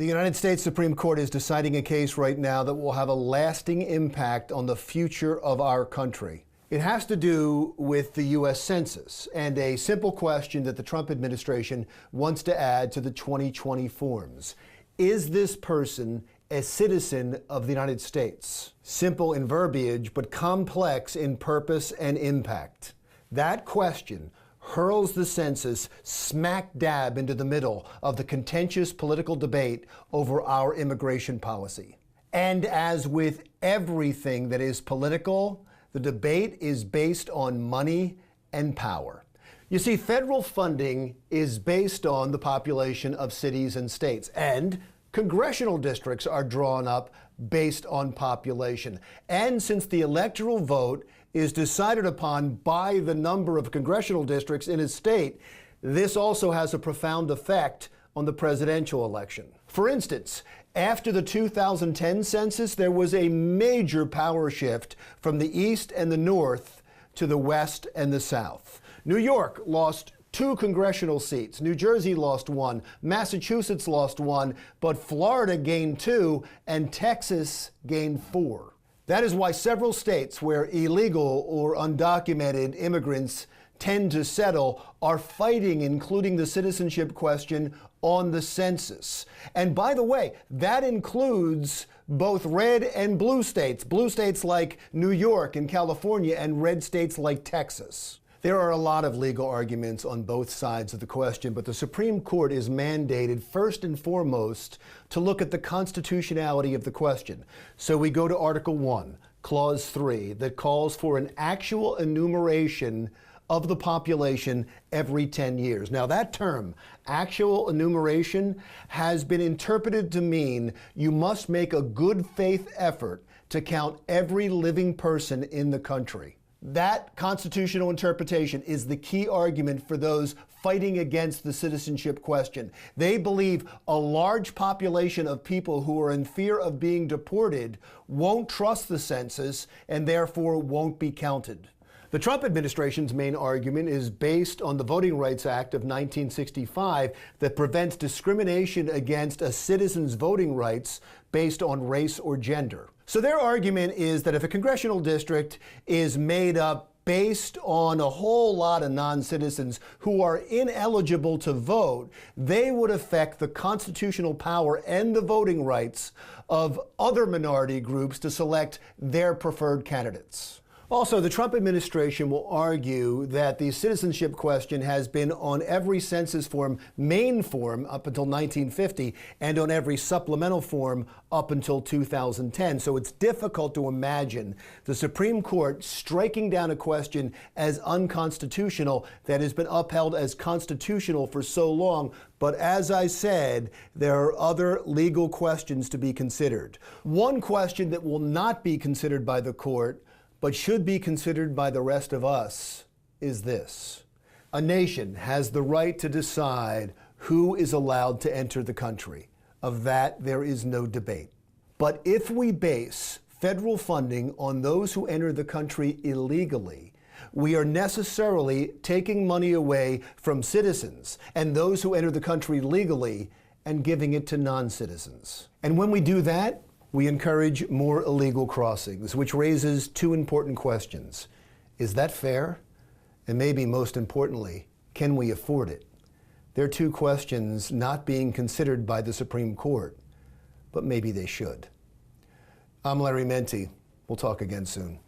The United States Supreme Court is deciding a case right now that will have a lasting impact on the future of our country. It has to do with the U.S. Census and a simple question that the Trump administration wants to add to the 2020 forms. Is this person a citizen of the United States? Simple in verbiage, but complex in purpose and impact. That question hurls the census smack dab into the middle of the contentious political debate over our immigration policy. And as with everything that is political, the debate is based on money and power. You see, federal funding is based on the population of cities and states, and congressional districts are drawn up based on population. And since the electoral vote is decided upon by the number of congressional districts in a state, this also has a profound effect on the presidential election. For instance, after the 2010 census, there was a major power shift from the East and the North to the West and the South. New York lost 2 congressional seats. New Jersey lost 1. Massachusetts lost 1. But Florida gained 2, and Texas gained 4. That is why several states where illegal or undocumented immigrants tend to settle are fighting, including the citizenship question on the census. And by the way, that includes both red and blue states like New York and California, and red states like Texas. There are a lot of legal arguments on both sides of the question, but the Supreme Court is mandated first and foremost to look at the constitutionality of the question. So we go to Article 1, Clause 3, that calls for an actual enumeration of the population every 10 years. Now that term, actual enumeration, has been interpreted to mean you must make a good faith effort to count every living person in the country. That constitutional interpretation is the key argument for those fighting against the citizenship question. They believe a large population of people who are in fear of being deported won't trust the census and therefore won't be counted. The Trump administration's main argument is based on the Voting Rights Act of 1965 that prevents discrimination against a citizen's voting rights based on race or gender. So their argument is that if a congressional district is made up based on a whole lot of non-citizens who are ineligible to vote, they would affect the constitutional power and the voting rights of other minority groups to select their preferred candidates. Also, the Trump administration will argue that the citizenship question has been on every census form, main form, up until 1950, and on every supplemental form up until 2010. So it's difficult to imagine the Supreme Court striking down a question as unconstitutional that has been upheld as constitutional for so long. But as I said, there are other legal questions to be considered. One question that will not be considered by the court, but should be considered by the rest of us, is this. A nation has the right to decide who is allowed to enter the country. Of that, there is no debate. But if we base federal funding on those who enter the country illegally, we are necessarily taking money away from citizens and those who enter the country legally and giving it to non-citizens. And when we do that, we encourage more illegal crossings, which raises 2 important questions. Is that fair? And maybe most importantly, can we afford it? They're 2 questions not being considered by the Supreme Court, but maybe they should. I'm Larry Menti. We'll talk again soon.